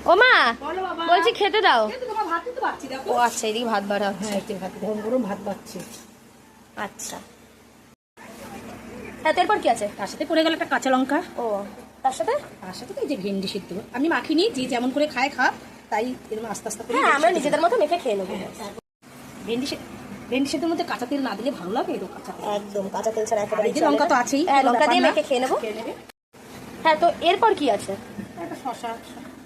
ও মা, বলো বাবা। বলছি খেতে দাও। এই তো তোমার ভাত দিতে পারছি, দেখো। ও আচ্ছা, এদিকে ভাত বাড়া হচ্ছে। হ্যাঁ, এই ভাত গরম গরম ভাত বাড়ছে। আচ্ছা, হ্যাঁ এরপর কি আছে? তার সাথে পড়ে গেল একটা কাঁচা লঙ্কা। ও তার সাথে? তার সাথে তো এই যে ভেন্ডি সিদ্ধ আমি মাখিনি, যে যেমন করে খায় খা, তাই এরকম আস্তে আস্তে করে হ্যাঁ, আমরা নিজেদের মতো মেখে খেয়ে নেবো। ভেন্ডি ভেন্ডি সিদ্ধের মধ্যে কাঁচা তেল না দিলে ভালো লাগে, তো কাঁচা তেল। একদম কাঁচা তেল ছাড়া আর একেবারে এই যে লঙ্কা তো আছেই, হ্যাঁ, কোনো লঙ্কা দিয়ে ব্যাপার না। মেখে খেয়ে নেবো। খেয়ে নেবে। হ্যাঁ, তো এরপর কি আছে? একটা শশা,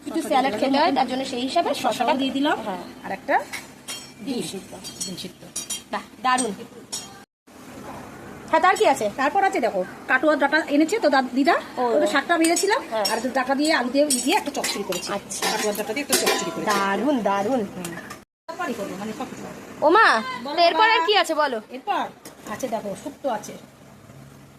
একটু স্যালাড খেতে হয়, তার জন্য সেই হিসাবে শশাটা দিয়ে দিলাম। হ্যাঁ। আর একটা ডিম সিদ্ধ। ডিম সিদ্ধ। বাহ, দারুণ। হ্যাঁ, তার কি আছে? তারপর আছে দেখো, কাটোয়া ডাটা এনেছে তো দিদা, ও। ওটা শাকটা ভেজেছিলাম, হ্যাঁ। আর ডাটা দিয়ে আলু দিয়ে দিয়ে একটা চচ্চড়ি করেছি। আচ্ছা। কাটোয়া ডাটা দিয়ে একটা চচ্চড়ি করেছি। দারুণ দারুণ। তারপরই করবো, মানে সব কিছু। ও মা, বলো তো এরপর আর বাবা। কি আছে বলো? এরপর আছে দেখো, শুক্তো আছে,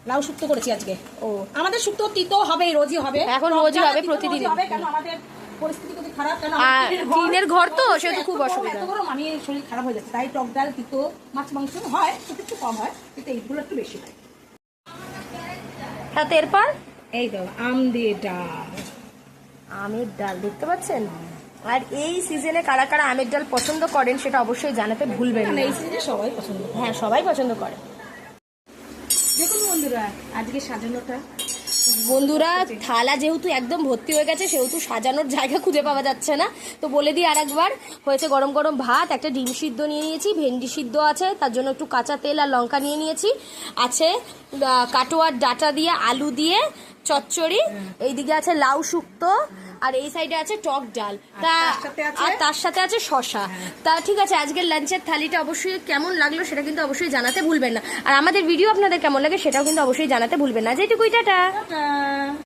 লাউ শুক্তো করেছি আজকে। ও আমাদের শুক্তো তিতো হবে, রোজই হবে। এখন রোজই হবে, প্রতিদিন হবে, কেন আমাদের পরিস্থিতি খুবই খারাপ, কেন আর টিনের ঘর তো, হচ্ছে সেহেতু এত খুব গরম, অসুবিধা। এত গরম, আমি শরীর খারাপ হয়ে যাচ্ছে, তাই টক ডাল তিতো মাছ মাংস হয়, একটু কম হয়, কিন্তু এইগুলো একটু বেশি হয়। হ্যাঁ, তো এরপর এই দাও আম দিয়ে ডাল। আমের ডাল দেখতে পাচ্ছেন। আর এই সিজনে কারা কারা আমের ডাল পছন্দ করেন সেটা অবশ্যই জানাতে ভুলবেন মানে না। এই সিজনে সবাই পছন্দ করে। হ্যাঁ, সবাই পছন্দ করে। দেখুন বন্ধুরা, আজকে সাজানোটা বন্ধুরা, থালা যেহেতু একদম ভর্তি হয়ে গেছে, সেহেতু সাজানোর জায়গা খুঁজে পাওয়া যাচ্ছে না। তো বলে দিই আর একবার, হয়েছে গরম গরম ভাত, একটা ডিম সিদ্ধ নিয়ে নিয়েছি, ভেন্ডি সিদ্ধ আছে, তার জন্য একটু কাঁচা তেল আর লঙ্কা নিয়ে নিয়েছি, আছে কাটোয়ার ডাটা দিয়ে আলু দিয়ে চচ্চড়ি, এইদিকে আছে লাউ শুক্তো, আর এই সাইডে আছে টক ডাল, আর তার সাথে আছে শশা। তা ঠিক আছে, আজকের লাঞ্চের থালিটা অবশ্যই কেমন লাগলো সেটা কিন্তু অবশ্যই জানাতে ভুলবেন না। আর আমাদের ভিডিও আপনাদের কেমন লাগে সেটাও কিন্তু অবশ্যই জানাতে ভুলবেন না। যেটুকুই, টাটা।